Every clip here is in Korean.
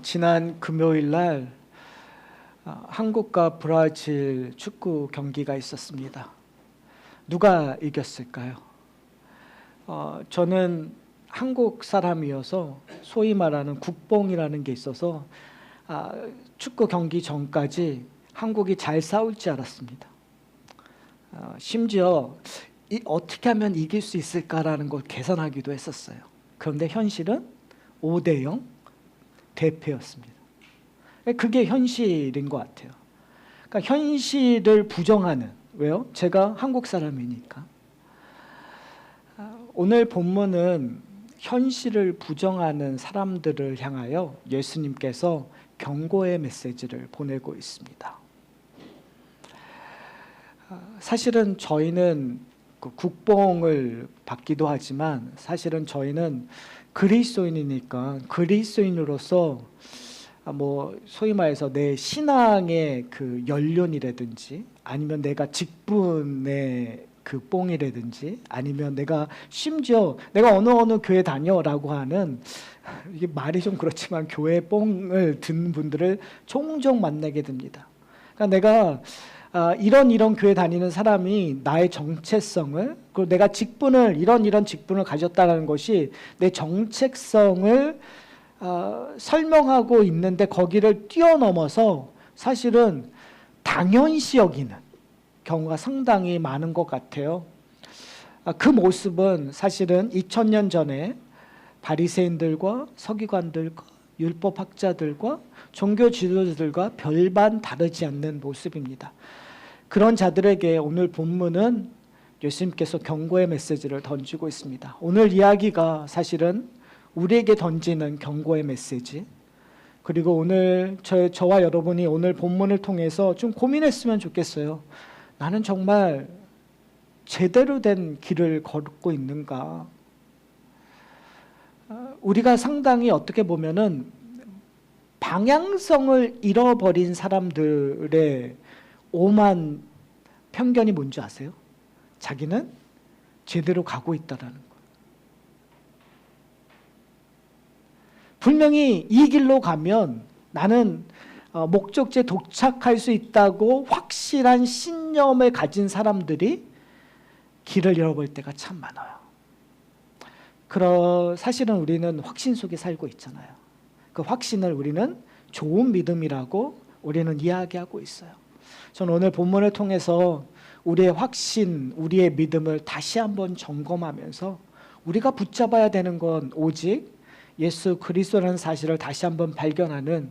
지난 금요일 날 한국과 브라질 축구 경기가 있었습니다. 누가 이겼을까요? 저는 한국 사람이어서 소위 말하는 국뽕이라는 게 있어서 축구 경기 전까지 한국이 잘 싸울 줄 알았습니다. 심지어 어떻게 하면 이길 수 있을까라는 걸 계산하기도 했었어요. 그런데 현실은 5대0 대패였습니다. 그게 현실인 것 같아요. 그러니까 현실을 부정하는, 왜요? 제가 한국 사람이니까. 오늘 본문은 현실을 부정하는 사람들을 향하여 예수님께서 경고의 메시지를 보내고 있습니다. 사실은 저희는 국뽕을 받기도 하지만 사실은 저희는 그리스도인이니까 그리스도인으로서 소위 말해서 내 신앙의 그 연륜이라든지 아니면 내가 직분의 그 뽕이라든지 아니면 내가 심지어 내가 어느 교회 다녀라고 하는, 이게 말이 좀 그렇지만 교회 뽕을 든 분들을 종종 만나게 됩니다. 그러니까 내가 이런 교회 다니는 사람이 나의 정체성을, 그리고 내가 직분을 이런 직분을 가졌다는 것이 내 정체성을 설명하고 있는데 거기를 뛰어넘어서 사실은 당연시 여기는 경우가 상당히 많은 것 같아요. 그 모습은 사실은 2000년 전에 바리새인들과 서기관들과 율법학자들과 종교 지도자들과 별반 다르지 않는 모습입니다. 그런 자들에게 오늘 본문은 예수님께서 경고의 메시지를 던지고 있습니다. 오늘 이야기가 사실은 우리에게 던지는 경고의 메시지, 그리고 오늘 저와 여러분이 오늘 본문을 통해서 좀 고민했으면 좋겠어요. 나는 정말 제대로 된 길을 걷고 있는가? 우리가 상당히 어떻게 보면은 방향성을 잃어버린 사람들의 오만 편견이 뭔지 아세요? 자기는 제대로 가고 있다라는 거예요. 분명히 이 길로 가면 나는 목적지에 도착할 수 있다고 확실한 신념을 가진 사람들이 길을 잃어버릴 때가 참 많아요. 사실은 우리는 확신 속에 살고 있잖아요. 그 확신을 우리는 좋은 믿음이라고 우리는 이야기하고 있어요. 저는 오늘 본문을 통해서 우리의 확신, 우리의 믿음을 다시 한번 점검하면서 우리가 붙잡아야 되는 건 오직 예수 그리스도라는 사실을 다시 한번 발견하는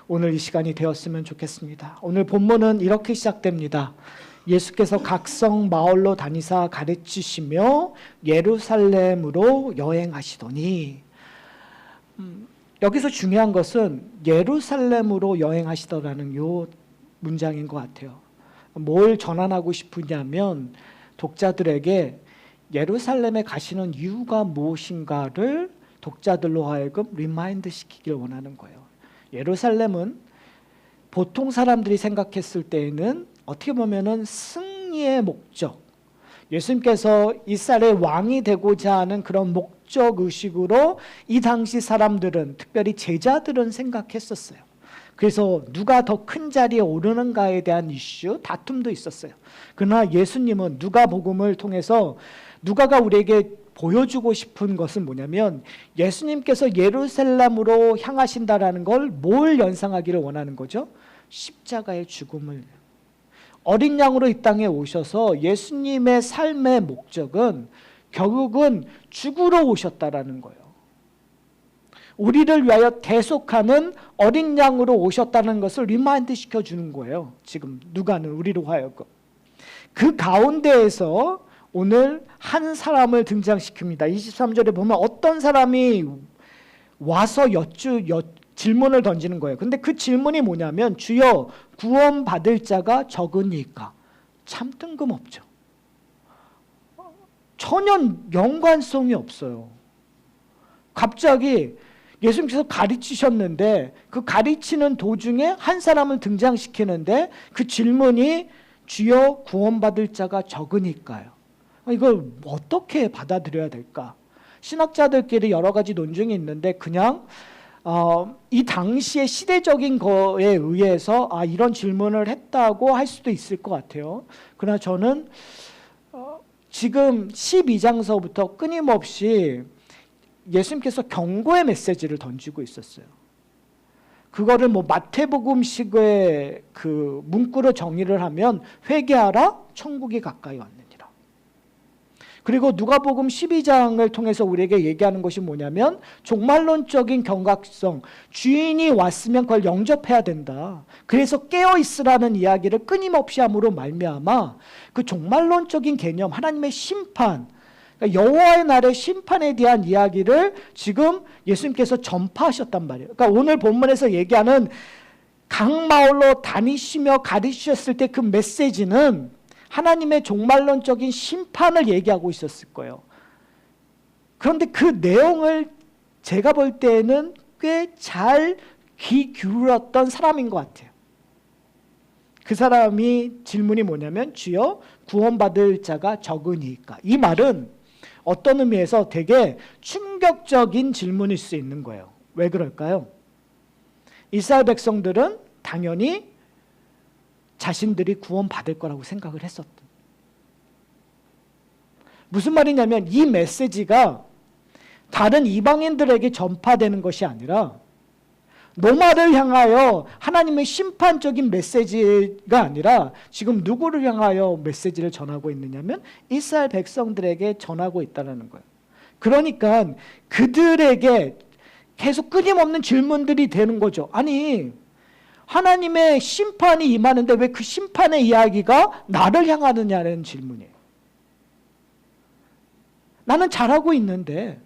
오늘 이 시간이 되었으면 좋겠습니다. 오늘 본문은 이렇게 시작됩니다. 예수께서 각성 마을로 다니사 가르치시며 예루살렘으로 여행하시더니, 여기서 중요한 것은 예루살렘으로 여행하시더라는 요 문장인 것 같아요. 뭘 전환하고 싶으냐면 독자들에게 예루살렘에 가시는 이유가 무엇인가를 독자들로 하여금 리마인드 시키길 원하는 거예요. 예루살렘은 보통 사람들이 생각했을 때에는 어떻게 보면은 승리의 목적, 예수님께서 이스라엘의 왕이 되고자 하는 그런 목적 의식으로 이 당시 사람들은, 특별히 제자들은 생각했었어요. 그래서 누가 더 큰 자리에 오르는가에 대한 이슈, 다툼도 있었어요. 그러나 예수님은 누가복음을 통해서 누가가 우리에게 보여주고 싶은 것은 뭐냐면 예수님께서 예루살렘으로 향하신다라는 걸 뭘 연상하기를 원하는 거죠? 십자가의 죽음을. 어린 양으로 이 땅에 오셔서 예수님의 삶의 목적은 결국은 죽으러 오셨다라는 거예요. 우리를 위하여 대속하는 어린 양으로 오셨다는 것을 리마인드 시켜주는 거예요. 지금 누가는 우리로 하여금. 그 가운데에서 오늘 한 사람을 등장시킵니다. 23절에 보면 어떤 사람이 와서 질문을 던지는 거예요. 근데 그 질문이 뭐냐면 주여 구원받을 자가 적으니까. 참 뜬금없죠. 전혀 연관성이 없어요. 갑자기 예수님께서 가르치셨는데 그 가르치는 도중에 한 사람을 등장시키는데 그 질문이 주여 구원받을 자가 적으니까요. 이걸 어떻게 받아들여야 될까? 신학자들끼리 여러 가지 논증이 있는데 그냥 이 당시의 시대적인 거에 의해서 이런 질문을 했다고 할 수도 있을 것 같아요. 그러나 저는 지금 12장서부터 끊임없이 예수님께서 경고의 메시지를 던지고 있었어요. 그거를 마태복음식의 그 문구로 정의를 하면 회개하라, 천국이 가까이 왔느니라. 그리고 누가복음 12장을 통해서 우리에게 얘기하는 것이 뭐냐면 종말론적인 경각성, 주인이 왔으면 그걸 영접해야 된다. 그래서 깨어있으라는 이야기를 끊임없이 함으로 말미암아 그 종말론적인 개념, 하나님의 심판, 그러니까 여호와의 날의 심판에 대한 이야기를 지금 예수님께서 전파하셨단 말이에요. 그러니까 오늘 본문에서 얘기하는 각 마을로 다니시며 가르치셨을 때 그 메시지는 하나님의 종말론적인 심판을 얘기하고 있었을 거예요. 그런데 그 내용을 제가 볼 때는 꽤 잘 귀 기울였던 사람인 것 같아요. 그 사람이 질문이 뭐냐면 주여 구원받을 자가 적으니까. 이 말은 어떤 의미에서 되게 충격적인 질문일 수 있는 거예요. 왜 그럴까요? 이스라엘 백성들은 당연히 자신들이 구원받을 거라고 생각을 했었던. 무슨 말이냐면 이 메시지가 다른 이방인들에게 전파되는 것이 아니라 노마를 향하여 하나님의 심판적인 메시지가 아니라 지금 누구를 향하여 메시지를 전하고 있느냐면 이스라엘 백성들에게 전하고 있다는 거예요. 그러니까 그들에게 계속 끊임없는 질문들이 되는 거죠. 아니 하나님의 심판이 임하는데 왜 그 심판의 이야기가 나를 향하느냐는 질문이에요. 나는 잘하고 있는데,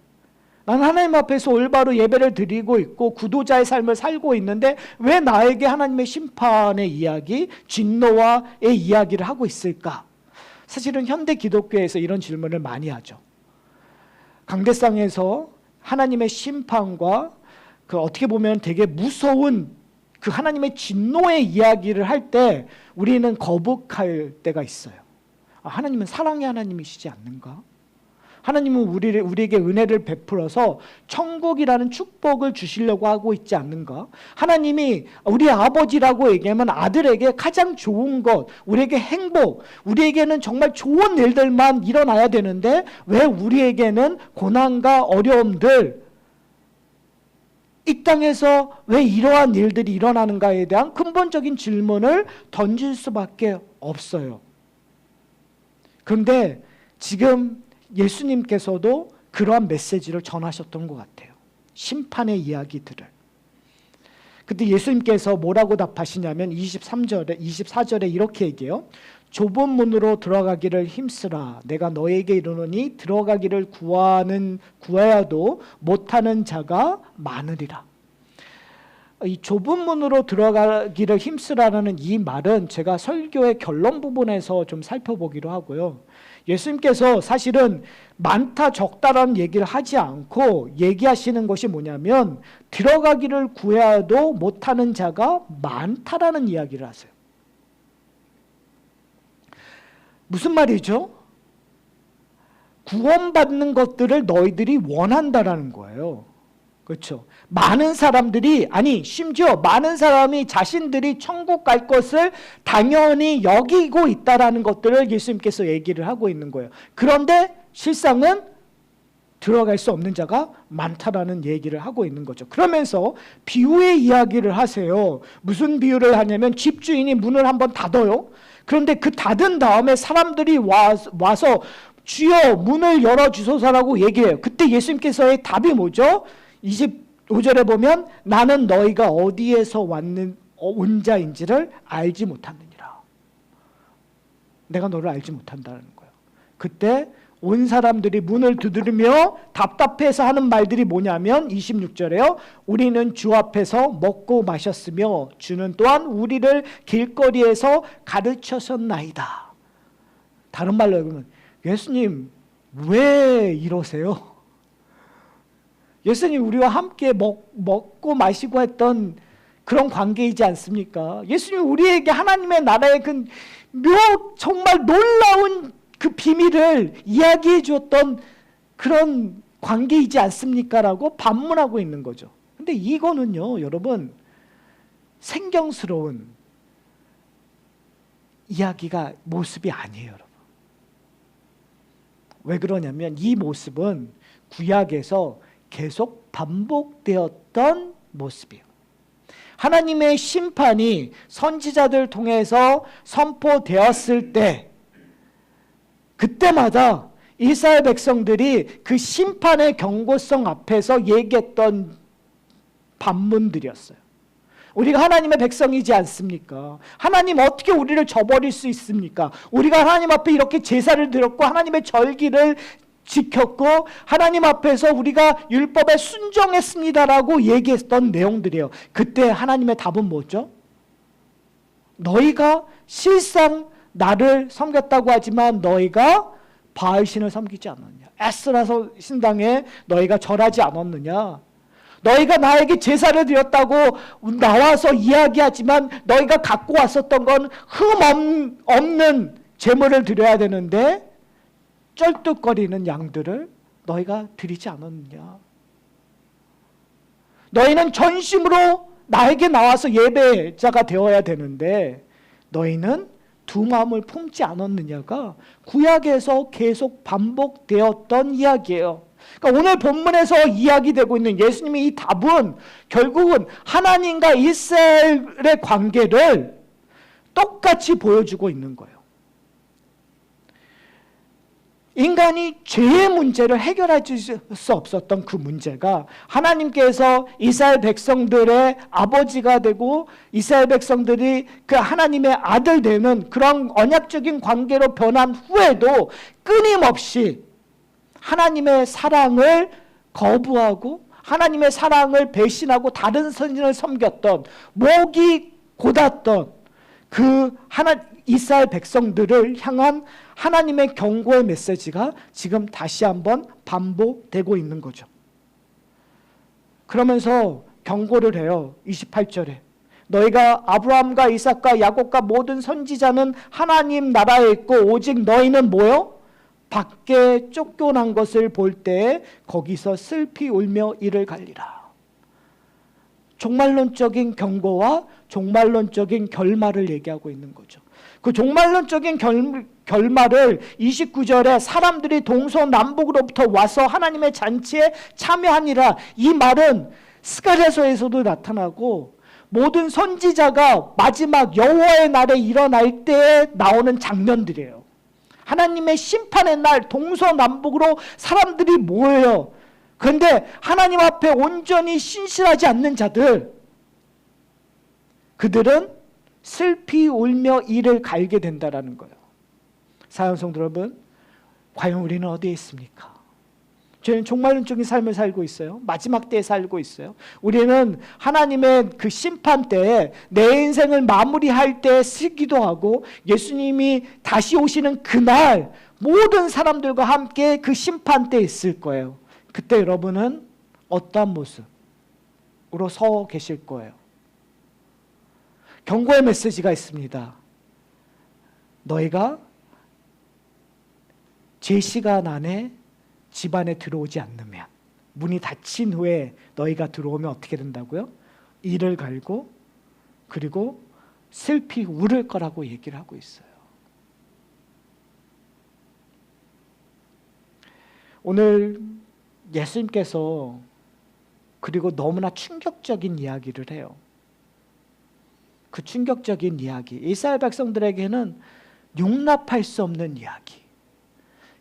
나는 하나님 앞에서 올바로 예배를 드리고 있고 구도자의 삶을 살고 있는데 왜 나에게 하나님의 심판의 이야기, 진노와의 이야기를 하고 있을까? 사실은 현대 기독교에서 이런 질문을 많이 하죠. 강대상에서 하나님의 심판과 그 어떻게 보면 되게 무서운 그 하나님의 진노의 이야기를 할 때 우리는 거북할 때가 있어요. 하나님은 사랑의 하나님이시지 않는가? 하나님은 우리에게 은혜를 베풀어서 천국이라는 축복을 주시려고 하고 있지 않는가? 하나님이 우리 아버지라고 얘기하면 아들에게 가장 좋은 것, 우리에게 행복, 우리에게는 정말 좋은 일들만 일어나야 되는데 왜 우리에게는 고난과 어려움들, 이 땅에서 왜 이러한 일들이 일어나는가에 대한 근본적인 질문을 던질 수밖에 없어요. 그런데 지금 예수님께서도 그러한 메시지를 전하셨던 것 같아요. 심판의 이야기들을. 그때 예수님께서 뭐라고 답하시냐면 24절에 이렇게 얘기해요. 좁은 문으로 들어가기를 힘쓰라. 내가 너에게 이르노니 들어가기를 구하여도 못하는 자가 많으리라. 이 좁은 문으로 들어가기를 힘쓰라는 이 말은 제가 설교의 결론 부분에서 좀 살펴보기로 하고요. 예수님께서 사실은 많다 적다라는 얘기를 하지 않고 얘기하시는 것이 뭐냐면 들어가기를 구해도 못하는 자가 많다라는 이야기를 하세요. 무슨 말이죠? 구원받는 것들을 너희들이 원한다라는 거예요. 그렇죠? 많은 사람들이, 아니 심지어 많은 사람이 자신들이 천국 갈 것을 당연히 여기고 있다라는 것들을 예수님께서 얘기를 하고 있는 거예요. 그런데 실상은 들어갈 수 없는 자가 많다라는 얘기를 하고 있는 거죠. 그러면서 비유의 이야기를 하세요. 무슨 비유를 하냐면 집주인이 문을 한번 닫아요. 그런데 그 닫은 다음에 사람들이 와서 주여 문을 열어주소서라고 얘기해요. 그때 예수님께서의 답이 뭐죠? 25절에 보면 나는 너희가 어디에서 온 자인지를 알지 못하느니라. 내가 너를 알지 못한다는 거예요. 그때 온 사람들이 문을 두드리며 답답해서 하는 말들이 뭐냐면 26절에요. 우리는 주 앞에서 먹고 마셨으며 주는 또한 우리를 길거리에서 가르쳤었나이다. 다른 말로 하면 예수님 왜 이러세요? 예수님 우리와 함께 먹고 마시고 했던 그런 관계이지 않습니까? 예수님 우리에게 하나님의 나라의 그 정말 놀라운 그 비밀을 이야기해 주었던 그런 관계이지 않습니까? 라고 반문하고 있는 거죠. 근데 이거는요, 여러분, 생경스러운 이야기가 모습이 아니에요, 여러분. 왜 그러냐면 이 모습은 구약에서 계속 반복되었던 모습이에요. 하나님의 심판이 선지자들 통해서 선포되었을 때 그때마다 이스라엘 백성들이 그 심판의 경고성 앞에서 얘기했던 반문들이었어요. 우리가 하나님의 백성이지 않습니까? 하나님 어떻게 우리를 저버릴 수 있습니까? 우리가 하나님 앞에 이렇게 제사를 드렸고 하나님의 절기를 지켰고 하나님 앞에서 우리가 율법에 순종했습니다라고 얘기했던 내용들이에요. 그때 하나님의 답은 뭐죠? 너희가 실상 나를 섬겼다고 하지만 너희가 바알신을 섬기지 않았느냐? 에스라 신당에 너희가 절하지 않았느냐? 너희가 나에게 제사를 드렸다고 나와서 이야기하지만 너희가 갖고 왔었던 건 흠 없는 제물을 드려야 되는데 쩔뚝거리는 양들을 너희가 드리지 않았느냐? 너희는 전심으로 나에게 나와서 예배자가 되어야 되는데 너희는 두 마음을 품지 않았느냐가 구약에서 계속 반복되었던 이야기예요. 그러니까 오늘 본문에서 이야기되고 있는 예수님의 이 답은 결국은 하나님과 이스라엘의 관계를 똑같이 보여주고 있는 거예요. 인간이 죄의 문제를 해결할 수 없었던 그 문제가 하나님께서 이스라엘 백성들의 아버지가 되고 이스라엘 백성들이 그 하나님의 아들 되는 그런 언약적인 관계로 변한 후에도 끊임없이 하나님의 사랑을 거부하고 하나님의 사랑을 배신하고 다른 선진을 섬겼던 목이 곧았던 그 이스라엘 백성들을 향한 하나님의 경고의 메시지가 지금 다시 한번 반복되고 있는 거죠. 그러면서 경고를 해요. 28절에 너희가 아브라함과 이삭과 야곱과 모든 선지자는 하나님 나라에 있고 오직 너희는 뭐요? 밖에 쫓겨난 것을 볼 때 거기서 슬피 울며 이를 갈리라. 종말론적인 경고와 종말론적인 결말을 얘기하고 있는 거죠. 그 종말론적인 결말을 29절에 사람들이 동서남북으로부터 와서 하나님의 잔치에 참여하니라. 이 말은 스가랴서에서도 나타나고 모든 선지자가 마지막 여호와의 날에 일어날 때 나오는 장면들이에요. 하나님의 심판의 날 동서남북으로 사람들이 모여요. 그런데 하나님 앞에 온전히 신실하지 않는 자들, 그들은 슬피 울며 이를 갈게 된다라는 거예요. 사랑하는 성도 여러분, 과연 우리는 어디에 있습니까? 저희는 종말론적인 삶을 살고 있어요. 마지막 때에 살고 있어요. 우리는 하나님의 그 심판 때에 내 인생을 마무리할 때 쓰기도 하고 예수님이 다시 오시는 그날 모든 사람들과 함께 그 심판 때에 있을 거예요. 그때 여러분은 어떠한 모습으로 서 계실 거예요? 경고의 메시지가 있습니다. 너희가 제 시간 안에 집 안에 들어오지 않으면, 문이 닫힌 후에 너희가 들어오면 어떻게 된다고요? 이를 갈고 그리고 슬피 울을 거라고 얘기를 하고 있어요. 오늘 예수님께서 그리고 너무나 충격적인 이야기를 해요. 그 충격적인 이야기, 이스라엘 백성들에게는 용납할 수 없는 이야기.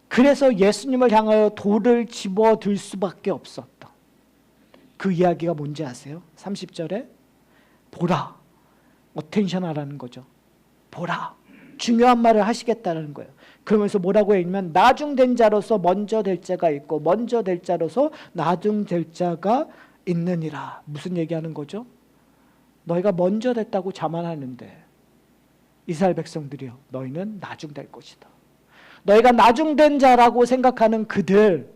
그래서 예수님을 향하여 돌을 집어들 수밖에 없었던 그 이야기가 뭔지 아세요? 30절에 보라, 어텐션 하라는 거죠. 보라, 중요한 말을 하시겠다는 거예요. 그러면서 뭐라고 했냐면 나중된 자로서 먼저 될 자가 있고 먼저 될 자로서 나중될 자가 있느니라. 무슨 얘기하는 거죠? 너희가 먼저 됐다고 자만하는데 이스라엘 백성들이요, 너희는 나중될 것이다. 너희가 나중된 자라고 생각하는 그들,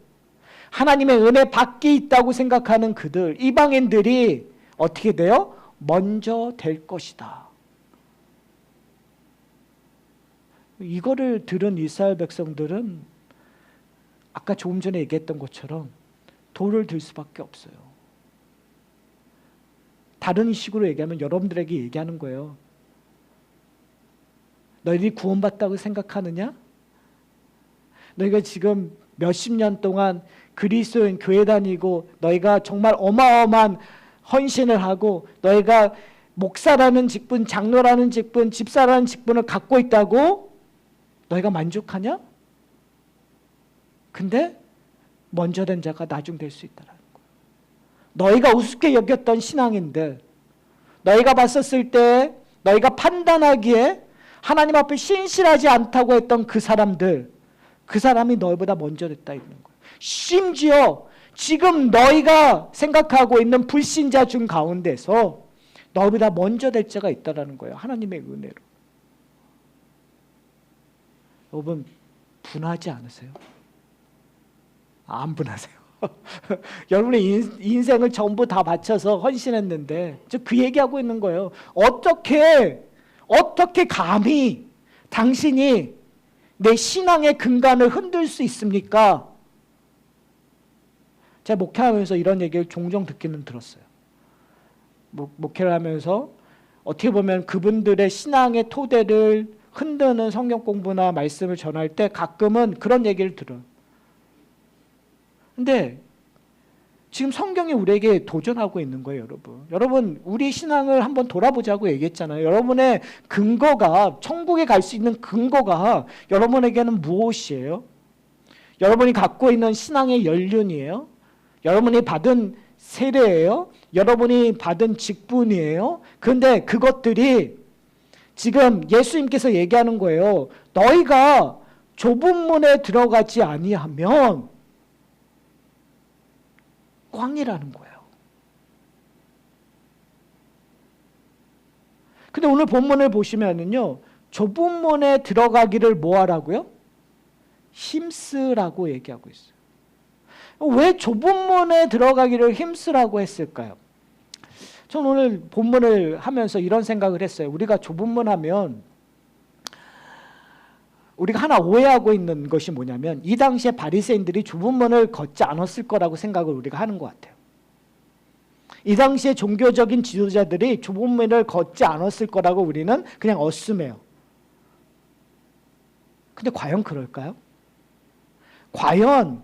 하나님의 은혜 밖에 있다고 생각하는 그들, 이방인들이 어떻게 돼요? 먼저 될 것이다. 이거를 들은 이스라엘 백성들은 아까 조금 전에 얘기했던 것처럼 돌을 들 수밖에 없어요. 다른 식으로 얘기하면 여러분들에게 얘기하는 거예요. 너희들이 구원받다고 생각하느냐? 너희가 지금 몇십 년 동안 그리스도인 교회 다니고 너희가 정말 어마어마한 헌신을 하고 너희가 목사라는 직분, 장로라는 직분, 집사라는 직분을 갖고 있다고 너희가 만족하냐? 근데 먼저 된 자가 나중 될 수 있다는 거예요. 너희가 우습게 여겼던 신앙인들, 너희가 봤었을 때 너희가 판단하기에 하나님 앞에 신실하지 않다고 했던 그 사람들, 그 사람이 너희보다 먼저 됐다 있는 거예요. 심지어 지금 너희가 생각하고 있는 불신자 중 가운데서 너희보다 먼저 될 자가 있다는 거예요. 하나님의 은혜로. 여러분 분하지 않으세요? 안 분하세요. 여러분의 인생을 전부 다 바쳐서 헌신했는데 저 그 얘기하고 있는 거예요. 어떻게 감히 당신이 내 신앙의 근간을 흔들 수 있습니까? 제가 목회하면서 이런 얘기를 종종 듣기는 들었어요. 목회를 하면서 어떻게 보면 그분들의 신앙의 토대를 흔드는 성경 공부나 말씀을 전할 때 가끔은 그런 얘기를 들어요. 근데 지금 성경이 우리에게 도전하고 있는 거예요, 여러분. 여러분, 우리 신앙을 한번 돌아보자고 얘기했잖아요. 여러분의 근거가, 천국에 갈 수 있는 근거가 여러분에게는 무엇이에요? 여러분이 갖고 있는 신앙의 연륜이에요? 여러분이 받은 세례예요? 여러분이 받은 직분이에요? 그런데 그것들이 지금 예수님께서 얘기하는 거예요. 너희가 좁은 문에 들어가지 아니하면 꽝이라는 거예요. 근데 오늘 본문을 보시면은요, 좁은 문에 들어가기를 뭐 하라고요? 힘쓰라고 얘기하고 있어요. 왜 좁은 문에 들어가기를 힘쓰라고 했을까요? 저는 오늘 본문을 하면서 이런 생각을 했어요. 우리가 좁은 문 하면 우리가 하나 오해하고 있는 것이 뭐냐면 이 당시에 바리새인들이 좁은 문을 걷지 않았을 거라고 생각을 우리가 하는 것 같아요. 이 당시에 종교적인 지도자들이 좁은 문을 걷지 않았을 거라고 우리는 그냥 어스매요. 근데 과연 그럴까요? 과연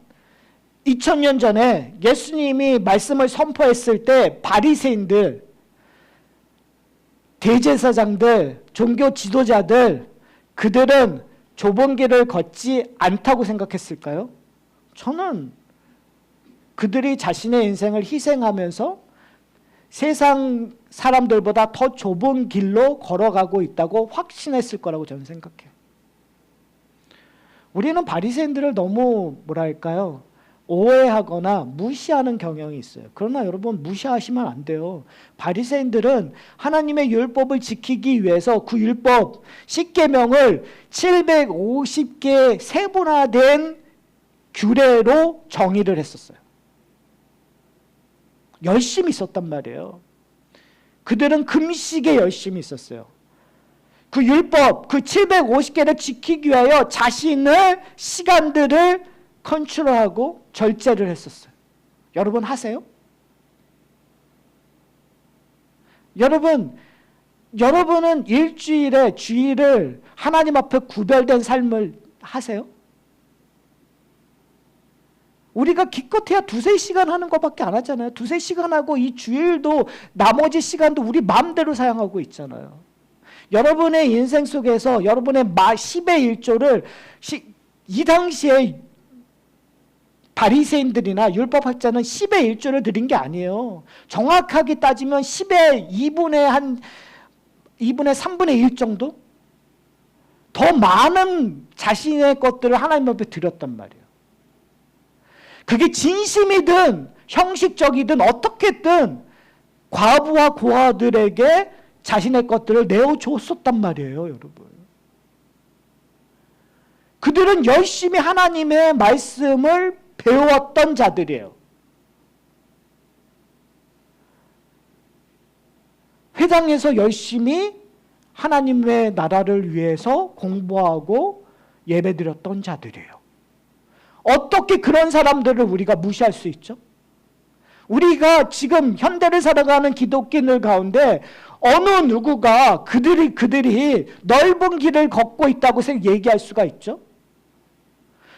2000년 전에 예수님이 말씀을 선포했을 때 바리새인들, 대제사장들, 종교 지도자들, 그들은 좁은 길을 걷지 않다고 생각했을까요? 저는 그들이 자신의 인생을 희생하면서 세상 사람들보다 더 좁은 길로 걸어가고 있다고 확신했을 거라고 저는 생각해요. 우리는 바리새인들을 너무 뭐랄까요? 오해하거나 무시하는 경향이 있어요. 그러나 여러분 무시하시면 안 돼요. 바리새인들은 하나님의 율법을 지키기 위해서 그 율법 10계명을 750개 세분화된 규례로 정의를 했었어요. 열심히 있었단 말이에요. 그들은 금식에 열심히 있었어요. 그 율법, 그 750개를 지키기 위하여 자신의 시간들을 컨트롤하고 절제를 했었어요. 여러분 하세요? 여러분은 일주일에 주일을 하나님 앞에 구별된 삶을 하세요? 우리가 기껏해야 2-3시간 하는 것밖에 안 하잖아요. 2-3시간 하고 이 주일도 나머지 시간도 우리 마음대로 사용하고 있잖아요. 여러분의 인생 속에서 여러분의 10의 1조를 이 당시에 바리새인들이나 율법학자는 10의 1조를 드린 게 아니에요. 정확하게 따지면 10의 2분의 3분의 1 정도? 더 많은 자신의 것들을 하나님 앞에 드렸단 말이에요. 그게 진심이든 형식적이든 어떻게든 과부와 고아들에게 자신의 것들을 내어줬었단 말이에요, 여러분. 그들은 열심히 하나님의 말씀을 배웠던 자들이에요. 회당에서 열심히 하나님의 나라를 위해서 공부하고 예배드렸던 자들이에요. 어떻게 그런 사람들을 우리가 무시할 수 있죠? 우리가 지금 현대를 살아가는 기독교인들 가운데 어느 누구가 그들이 넓은 길을 걷고 있다고 얘기할 수가 있죠?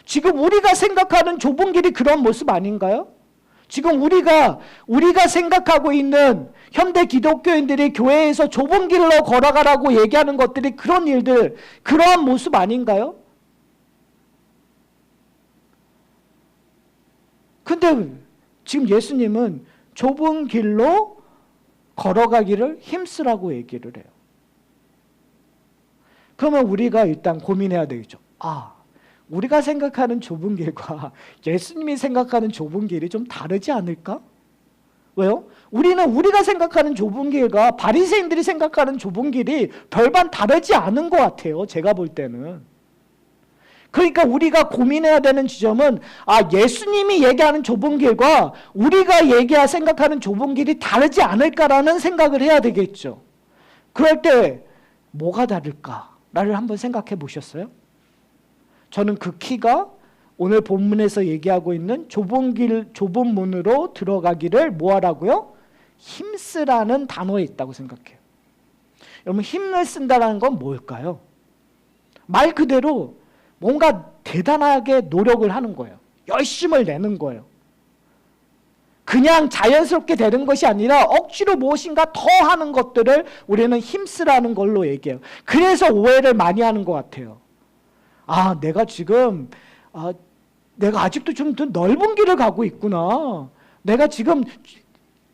지금 우리가 생각하는 좁은 길이 그런 모습 아닌가요? 지금 우리가 생각하고 있는 현대 기독교인들이 교회에서 좁은 길로 걸어가라고 얘기하는 것들이 그런 일들, 그러한 모습 아닌가요? 근데 지금 예수님은 좁은 길로 걸어가기를 힘쓰라고 얘기를 해요. 그러면 우리가 일단 고민해야 되겠죠. 우리가 생각하는 좁은 길과 예수님이 생각하는 좁은 길이 좀 다르지 않을까? 왜요? 우리가 생각하는 좁은 길과 바리새인들이 생각하는 좁은 길이 별반 다르지 않은 것 같아요. 제가 볼 때는. 그러니까 우리가 고민해야 되는 지점은 예수님이 얘기하는 좁은 길과 우리가 생각하는 좁은 길이 다르지 않을까라는 생각을 해야 되겠죠. 그럴 때 뭐가 다를까를 한번 생각해 보셨어요? 저는 그 키가 오늘 본문에서 얘기하고 있는 좁은 문으로 들어가기를 뭐하라고요? 힘쓰라는 단어에 있다고 생각해요. 여러분, 힘을 쓴다는 건 뭘까요? 말 그대로 뭔가 대단하게 노력을 하는 거예요. 열심을 내는 거예요. 그냥 자연스럽게 되는 것이 아니라 억지로 무엇인가 더 하는 것들을 우리는 힘쓰라는 걸로 얘기해요. 그래서 오해를 많이 하는 것 같아요. 내가 지금 내가 아직도 좀 더 넓은 길을 가고 있구나. 내가 지금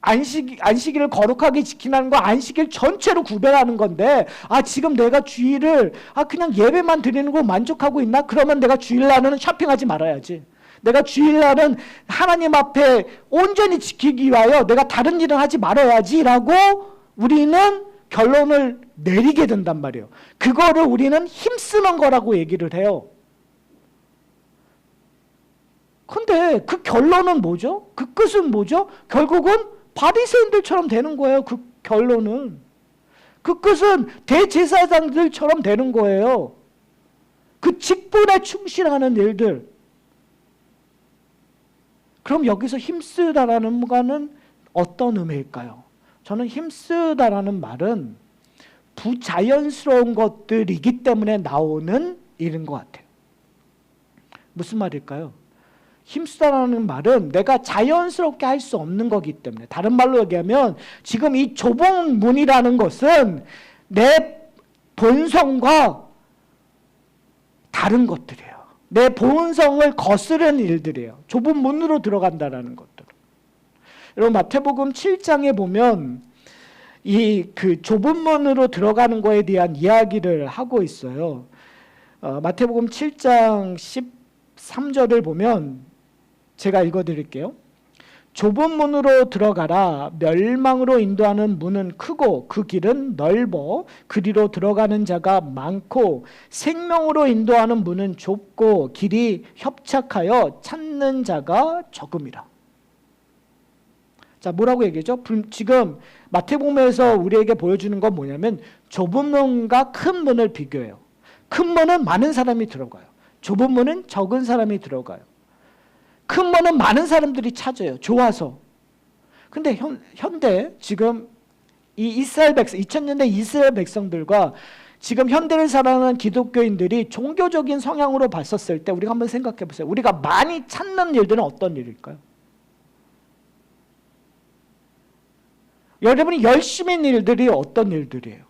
안식일을 거룩하게 지키는 거 안식일 전체로 구별하는 건데 지금 내가 주일을 그냥 예배만 드리는 거 만족하고 있나? 그러면 내가 주일날은 쇼핑하지 말아야지. 내가 주일날은 하나님 앞에 온전히 지키기 위하여 내가 다른 일은 하지 말아야지라고 우리는 결론을 내리게 된단 말이에요. 그거를 우리는 힘쓰는 거라고 얘기를 해요. 근데 그 결론은 뭐죠? 그 끝은 뭐죠? 결국은 바리새인들처럼 되는 거예요. 그 결론은. 그 끝은 대제사장들처럼 되는 거예요. 그 직분에 충실하는 일들. 그럼 여기서 힘쓰다라는 거는 어떤 의미일까요? 저는 힘쓰다라는 말은 부자연스러운 것들이기 때문에 나오는 일인 것 같아요. 무슨 말일까요? 힘쓰다라는 말은 내가 자연스럽게 할 수 없는 거기 때문에, 다른 말로 얘기하면 지금 이 좁은 문이라는 것은 내 본성과 다른 것들이에요. 내 본성을 거스르는 일들이에요. 좁은 문으로 들어간다라는 것들. 여러분, 마태복음 7장에 보면 그 좁은 문으로 들어가는 거에 대한 이야기를 하고 있어요. 마태복음 7장 13절을 보면 제가 읽어드릴게요. 좁은 문으로 들어가라. 멸망으로 인도하는 문은 크고 그 길은 넓어 그리로 들어가는 자가 많고 생명으로 인도하는 문은 좁고 길이 협착하여 찾는 자가 적음이라. 자, 뭐라고 얘기했죠? 지금 마태복음에서 우리에게 보여주는 건 뭐냐면 좁은 문과 큰 문을 비교해요. 큰 문은 많은 사람이 들어가요. 좁은 문은 적은 사람이 들어가요. 큰 문은 많은 사람들이 찾아요. 좋아서. 근데 현대 지금 이 이스라엘 백성, 2000년대 이스라엘 백성들과 지금 현대를 살아가는 기독교인들이 종교적인 성향으로 봤었을 때 우리가 한번 생각해 보세요. 우리가 많이 찾는 일들은 어떤 일일까요? 여러분이 열심히 하는 일들이 어떤 일들이에요?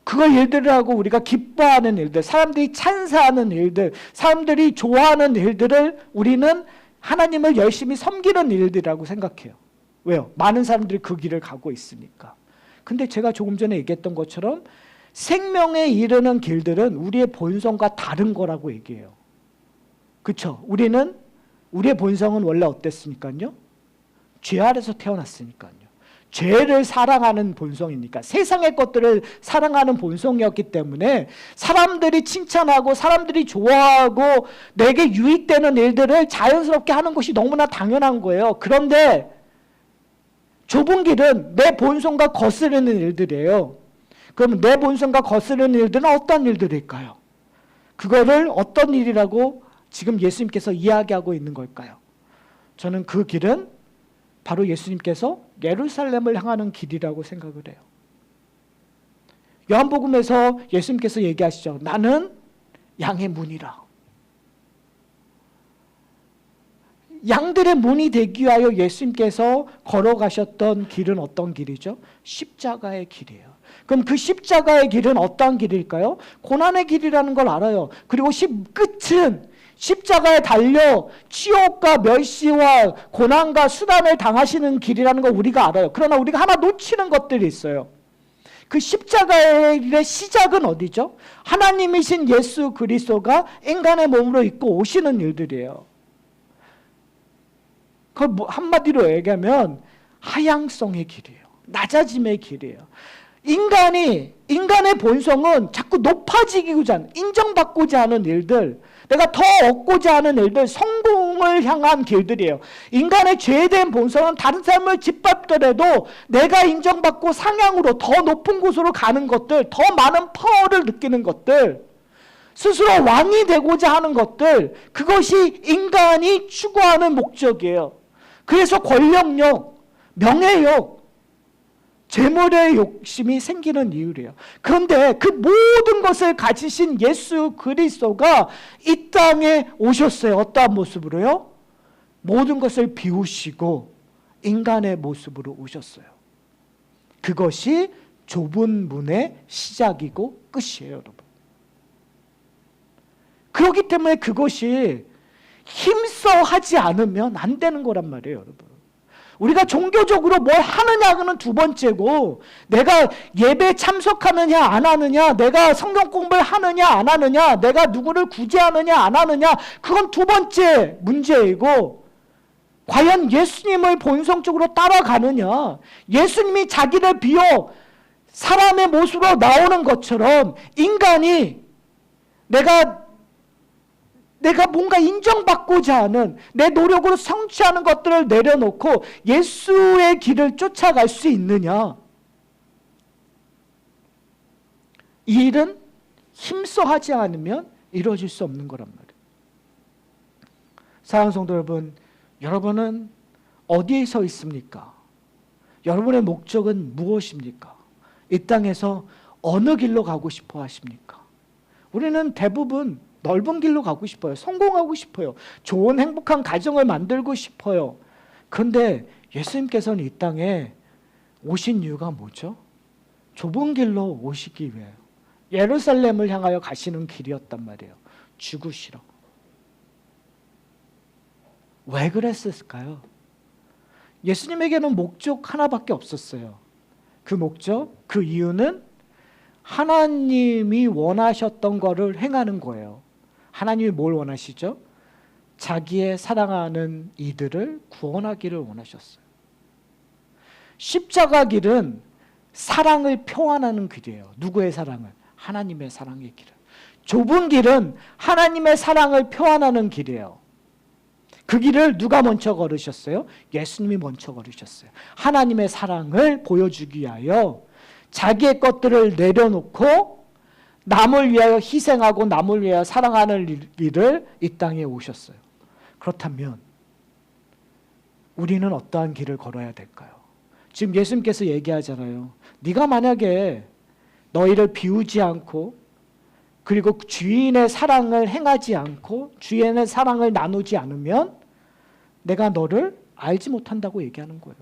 그걸 일들을 하고 우리가 기뻐하는 일들, 사람들이 찬사하는 일들, 사람들이 좋아하는 일들을 우리는 하나님을 열심히 섬기는 일들이라고 생각해요. 왜요? 많은 사람들이 그 길을 가고 있으니까. 근데 제가 조금 전에 얘기했던 것처럼 생명에 이르는 길들은 우리의 본성과 다른 거라고 얘기해요. 그렇죠? 우리의 본성은 원래 어땠습니까요? 죄 아래서 태어났으니까요. 죄를 사랑하는 본성이니까, 세상의 것들을 사랑하는 본성이었기 때문에 사람들이 칭찬하고 사람들이 좋아하고 내게 유익되는 일들을 자연스럽게 하는 것이 너무나 당연한 거예요. 그런데 좁은 길은 내 본성과 거스르는 일들이에요. 그럼 내 본성과 거스르는 일들은 어떤 일들일까요? 그거를 어떤 일이라고 지금 예수님께서 이야기하고 있는 걸까요? 저는 그 길은 바로 예수님께서 예루살렘을 향하는 길이라고 생각을 해요. 요한복음에서 예수님께서 얘기하시죠. 나는 양의 문이라. 양들의 문이 되기 위하여 예수님께서 걸어가셨던 길은 어떤 길이죠? 십자가의 길이에요. 그럼 그 십자가의 길은 어떠한 길일까요? 고난의 길이라는 걸 알아요. 그리고 끝은 십자가에 달려 치욕과 멸시와 고난과 수단을 당하시는 길이라는 걸 우리가 알아요. 그러나 우리가 하나 놓치는 것들이 있어요. 그 십자가의 길의 시작은 어디죠? 하나님이신 예수 그리스도가 인간의 몸으로 입고 오시는 일들이에요. 그걸 한마디로 얘기하면 하향성의 길이에요. 낮아짐의 길이에요. 인간의 본성은 자꾸 높아지고자 하는, 인정받고자 하는 일들, 내가 더 얻고자 하는 일들, 성공을 향한 길들이에요. 인간의 죄된 본성은 다른 사람을 짓밟더라도 내가 인정받고 상향으로 더 높은 곳으로 가는 것들, 더 많은 파워를 느끼는 것들, 스스로 왕이 되고자 하는 것들, 그것이 인간이 추구하는 목적이에요. 그래서 권력욕, 명예욕, 재물의 욕심이 생기는 이유래요. 그런데 그 모든 것을 가지신 예수 그리스도가 이 땅에 오셨어요. 어떠한 모습으로요? 모든 것을 비우시고 인간의 모습으로 오셨어요. 그것이 좁은 문의 시작이고 끝이에요, 여러분. 그렇기 때문에 그것이 힘써 하지 않으면 안 되는 거란 말이에요, 여러분. 우리가 종교적으로 뭘 하느냐는 두 번째고, 내가 예배 참석하느냐 안 하느냐, 내가 성경 공부를 하느냐 안 하느냐, 내가 누구를 구제하느냐 안 하느냐, 그건 두 번째 문제이고, 과연 예수님을 본성적으로 따라가느냐, 예수님이 자기를 비워 사람의 모습으로 나오는 것처럼 인간이 내가 뭔가 인정받고자 하는 내 노력으로 성취하는 것들을 내려놓고 예수의 길을 쫓아갈 수 있느냐? 이 일은 힘써 하지 않으면 이루어질 수 없는 거란 말이에요. 사랑하는 성도 여러분, 여러분은 어디에 서 있습니까? 여러분의 목적은 무엇입니까? 이 땅에서 어느 길로 가고 싶어 하십니까? 우리는 대부분 넓은 길로 가고 싶어요. 성공하고 싶어요. 좋은 행복한 가정을 만들고 싶어요. 그런데 예수님께서는 이 땅에 오신 이유가 뭐죠? 좁은 길로 오시기 위해요. 예루살렘을 향하여 가시는 길이었단 말이에요. 죽으시러. 왜 그랬을까요? 예수님에게는 목적 하나밖에 없었어요. 그 목적, 그 이유는 하나님이 원하셨던 것을 행하는 거예요. 하나님이 뭘 원하시죠? 자기의 사랑하는 이들을 구원하기를 원하셨어요. 십자가 길은 사랑을 표현하는 길이에요. 누구의 사랑을? 하나님의 사랑의 길을. 좁은 길은 하나님의 사랑을 표현하는 길이에요. 그 길을 누가 먼저 걸으셨어요? 예수님이 먼저 걸으셨어요. 하나님의 사랑을 보여주기 위하여 자기의 것들을 내려놓고 남을 위하여 희생하고 남을 위하여 사랑하는 일을 이 땅에 오셨어요. 그렇다면 우리는 어떠한 길을 걸어야 될까요? 지금 예수님께서 얘기하잖아요. 네가 만약에 너희를 비우지 않고 그리고 주인의 사랑을 행하지 않고 주인의 사랑을 나누지 않으면 내가 너를 알지 못한다고 얘기하는 거예요.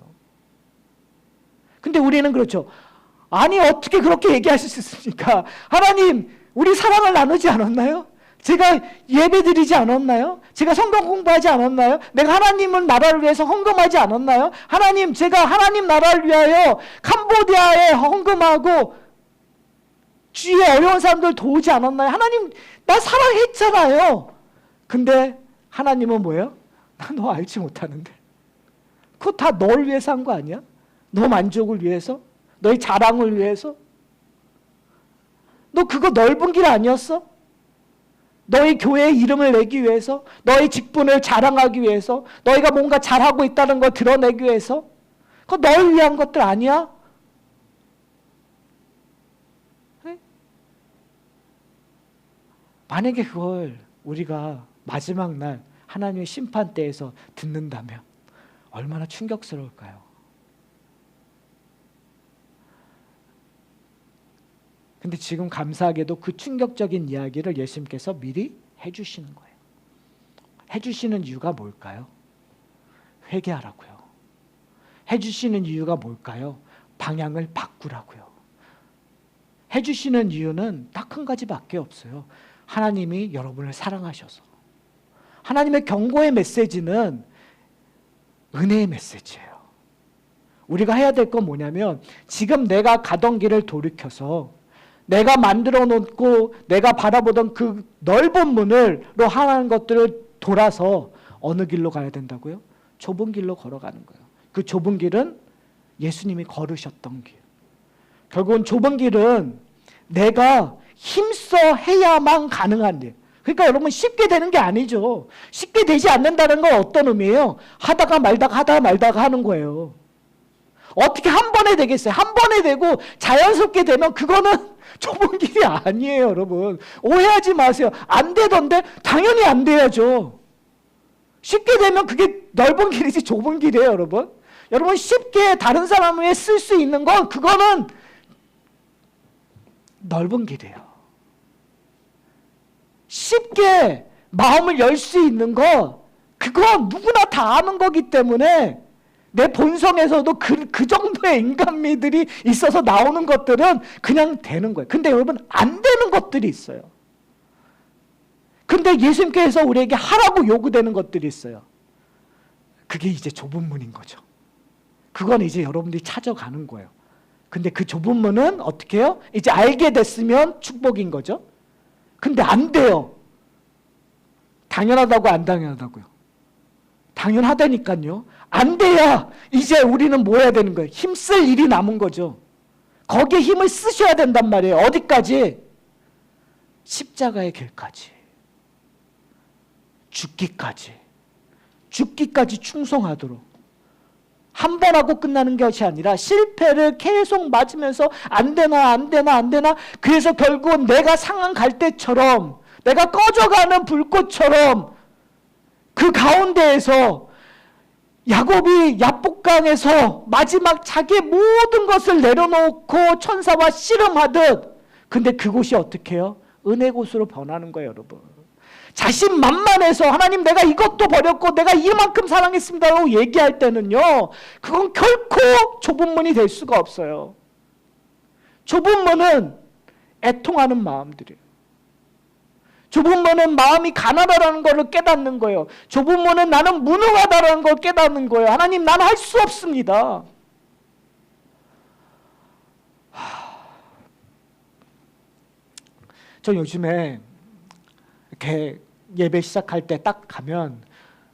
근데 우리는 그렇죠. 아니 어떻게 그렇게 얘기하실 수 있습니까? 하나님, 우리 사랑을 나누지 않았나요? 제가 예배드리지 않았나요? 제가 성경 공부하지 않았나요? 내가 하나님은 나라를 위해서 헌금하지 않았나요? 하나님, 제가 하나님 나라를 위하여 캄보디아에 헌금하고 주위에 어려운 사람들 도우지 않았나요? 하나님, 나 사랑했잖아요. 근데 하나님은 뭐예요? 나 너 알지 못하는데. 그거 다 널 위해서 한 거 아니야? 너 만족을 위해서? 너의 자랑을 위해서? 너 그거 넓은 길 아니었어? 너희 교회의 이름을 내기 위해서? 너희 직분을 자랑하기 위해서? 너희가 뭔가 잘하고 있다는 걸 드러내기 위해서? 그거 널 위한 것들 아니야? 네? 만약에 그걸 우리가 마지막 날 하나님의 심판대에서 듣는다면 얼마나 충격스러울까요? 근데 지금 감사하게도 그 충격적인 이야기를 예수님께서 미리 해주시는 거예요. 해주시는 이유가 뭘까요? 회개하라고요. 해주시는 이유가 뭘까요? 방향을 바꾸라고요. 해주시는 이유는 딱 한 가지밖에 없어요. 하나님이 여러분을 사랑하셔서. 하나님의 경고의 메시지는 은혜의 메시지예요. 우리가 해야 될 건 뭐냐면 지금 내가 가던 길을 돌이켜서 내가 만들어 놓고 내가 바라보던 그 넓은 문으로 하는 것들을 돌아서 어느 길로 가야 된다고요? 좁은 길로 걸어가는 거예요. 그 좁은 길은 예수님이 걸으셨던 길. 결국은 좁은 길은 내가 힘써 해야만 가능한 일. 그러니까 여러분 쉽게 되는 게 아니죠. 쉽게 되지 않는다는 건 어떤 의미예요? 하다가 말다가 하는 거예요. 어떻게 한 번에 되겠어요? 한 번에 되고 자연스럽게 되면 그거는 좁은 길이 아니에요, 여러분. 오해하지 마세요. 안 되던데 당연히 안 돼야죠. 쉽게 되면 그게 넓은 길이지 좁은 길이에요, 여러분. 여러분 쉽게 다른 사람 위해 쓸 수 있는 건 그거는 넓은 길이에요. 쉽게 마음을 열 수 있는 거 그건 누구나 다 아는 거기 때문에 내 본성에서도 그 정도의 인간미들이 있어서 나오는 것들은 그냥 되는 거예요. 근데 여러분 안 되는 것들이 있어요. 근데 예수님께서 우리에게 하라고 요구되는 것들이 있어요. 그게 이제 좁은 문인 거죠. 그건 이제 여러분들이 찾아가는 거예요. 근데 그 좁은 문은 어떻게 해요? 이제 알게 됐으면 축복인 거죠. 근데 안 돼요. 당연하다고 안 당연하다고요? 당연하다니까요. 안 돼야 이제 우리는 뭐 해야 되는 거예요? 힘쓸 일이 남은 거죠. 거기에 힘을 쓰셔야 된단 말이에요. 어디까지? 십자가의 길까지. 죽기까지 충성하도록. 한 번 하고 끝나는 것이 아니라 실패를 계속 맞으면서 안 되나. 그래서 결국은 내가 상한 갈대처럼 내가 꺼져가는 불꽃처럼 그 가운데에서 야곱이 야복강에서 마지막 자기의 모든 것을 내려놓고 천사와 씨름하듯 근데 그곳이 어떻게 해요? 은혜 곳으로 변하는 거예요, 여러분. 자신만만해서 하나님 내가 이것도 버렸고 내가 이만큼 사랑했습니다라고 얘기할 때는요. 그건 결코 좁은 문이 될 수가 없어요. 좁은 문은 애통하는 마음들이에요. 좁은 문은 마음이 가난하다는 것을 깨닫는 거예요. 좁은 문은 나는 무능하다는 걸 깨닫는 거예요. 하나님 나는 할 수 없습니다. 저 요즘에 이렇게 예배 시작할 때 딱 가면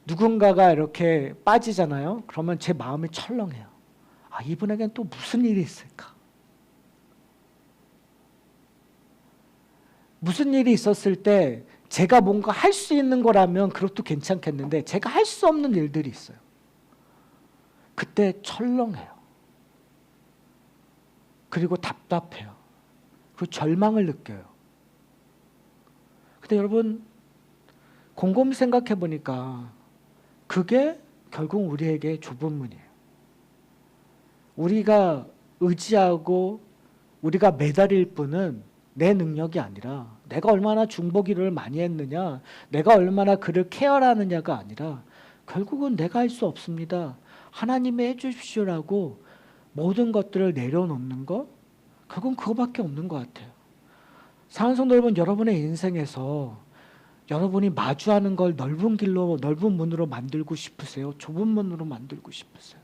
누군가가 이렇게 빠지잖아요. 그러면 제 마음이 철렁해요. 아, 이분에겐 또 무슨 일이 있을까? 무슨 일이 있었을 때 제가 뭔가 할 수 있는 거라면 그것도 괜찮겠는데 제가 할 수 없는 일들이 있어요. 그때 철렁해요. 그리고 답답해요. 그리고 절망을 느껴요. 근데 여러분 곰곰이 생각해 보니까 그게 결국 우리에게 좁은 문이에요. 우리가 의지하고 우리가 매달릴 분은 내 능력이 아니라 내가 얼마나 중보기도를 많이 했느냐, 내가 얼마나 그를 케어하느냐가 아니라 결국은 내가 할 수 없습니다. 하나님이 해주십시오라고 모든 것들을 내려놓는 거, 그건 그거밖에 없는 것 같아요. 사랑하는 성도 여러분, 여러분의 인생에서 여러분이 마주하는 걸 넓은 길로, 넓은 문으로 만들고 싶으세요? 좁은 문으로 만들고 싶으세요?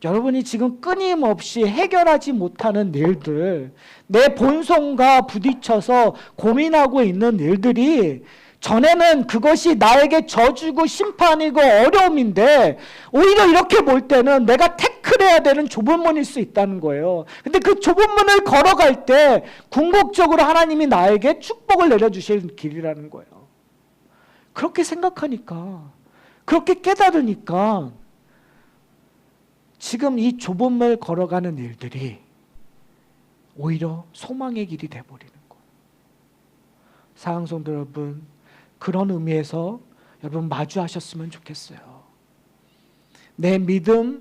여러분이 지금 끊임없이 해결하지 못하는 일들, 내 본성과 부딪혀서 고민하고 있는 일들이 전에는 그것이 나에게 저주고 심판이고 어려움인데 오히려 이렇게 볼 때는 내가 태클해야 되는 좁은 문일 수 있다는 거예요. 근데 그 좁은 문을 걸어갈 때 궁극적으로 하나님이 나에게 축복을 내려주실 길이라는 거예요. 그렇게 생각하니까, 그렇게 깨달으니까 지금 이 좁은 문 걸어가는 일들이 오히려 소망의 길이 돼버리는 거예요. 사랑하는 성도 여러분, 그런 의미에서 여러분 마주하셨으면 좋겠어요. 내 믿음,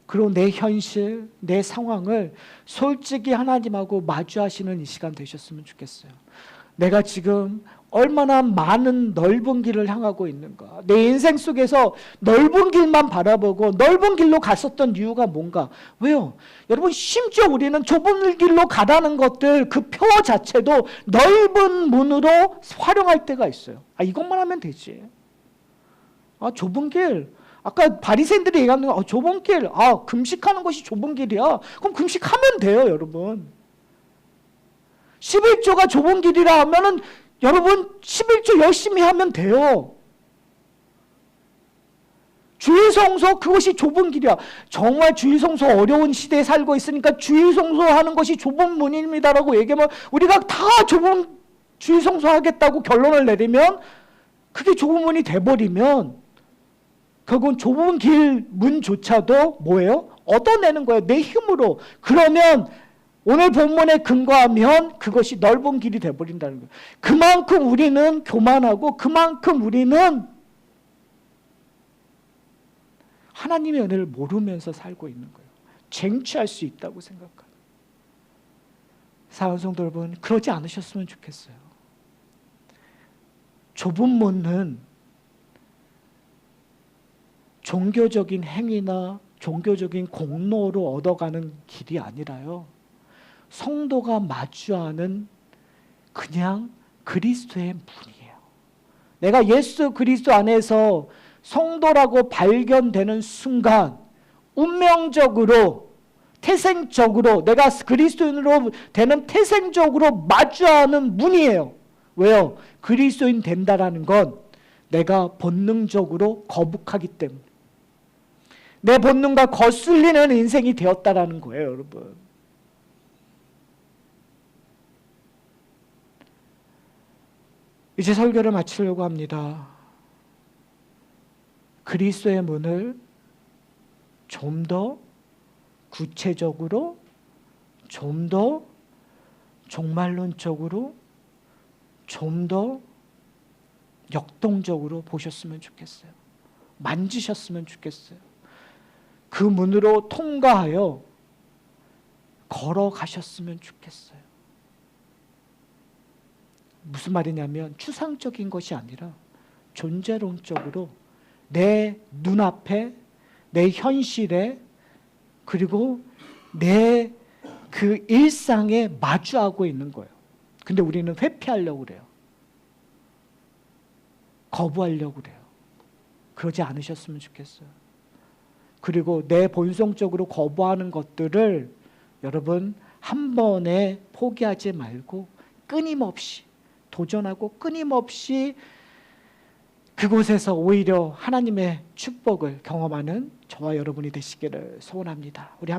그리고 내 현실, 내 상황을 솔직히 하나님하고 마주하시는 이 시간 되셨으면 좋겠어요. 내가 지금 얼마나 많은 넓은 길을 향하고 있는가. 내 인생 속에서 넓은 길만 바라보고 넓은 길로 갔었던 이유가 뭔가. 왜요? 여러분, 심지어 우리는 좁은 길로 가라는 것들 그 표 자체도 넓은 문으로 활용할 때가 있어요. 이것만 하면 되지. 좁은 길. 아까 바리새인들이 얘기하는 거, 좁은 길. 금식하는 것이 좁은 길이야. 그럼 금식하면 돼요, 여러분. 11조가 좁은 길이라 하면은 여러분 11조 열심히 하면 돼요. 주일 성소, 그것이 좁은 길이야. 정말 주일 성소 어려운 시대에 살고 있으니까 주일 성소하는 것이 좁은 문입니다라고 얘기하면 우리가 다 좁은 주일 성소 하겠다고 결론을 내리면 그게 좁은 문이 돼버리면 결국은 좁은 길 문조차도 뭐예요? 얻어내는 거예요. 내 힘으로. 그러면 오늘 본문에 근거하면 그것이 넓은 길이 돼버린다는 거예요. 그만큼 우리는 교만하고 그만큼 우리는 하나님의 은혜를 모르면서 살고 있는 거예요. 쟁취할 수 있다고 생각합니다. 사랑하는 성도 여러분, 그러지 않으셨으면 좋겠어요. 좁은 문은 종교적인 행위나 종교적인 공로로 얻어가는 길이 아니라요. 성도가 마주하는 그냥 그리스도의 문이에요. 내가 예수 그리스도 안에서 성도라고 발견되는 순간 운명적으로 태생적으로 내가 그리스도인으로 되는 태생적으로 마주하는 문이에요. 왜요? 그리스도인 된다라는 건 내가 본능적으로 거북하기 때문에 내 본능과 거슬리는 인생이 되었다라는 거예요, 여러분. 이제 설교를 마치려고 합니다. 그리스도의 문을 좀 더 구체적으로, 좀 더 종말론적으로, 좀 더 역동적으로 보셨으면 좋겠어요. 만지셨으면 좋겠어요. 그 문으로 통과하여 걸어가셨으면 좋겠어요. 무슨 말이냐면 추상적인 것이 아니라 존재론적으로 내 눈앞에, 내 현실에, 그리고 내 그 일상에 마주하고 있는 거예요. 근데 우리는 회피하려고 그래요. 거부하려고 그래요. 그러지 않으셨으면 좋겠어요. 그리고 내 본성적으로 거부하는 것들을 여러분 한 번에 포기하지 말고 끊임없이 도전하고 끊임없이 그곳에서 오히려 하나님의 축복을 경험하는 저와 여러분이 되시기를 소원합니다. 우리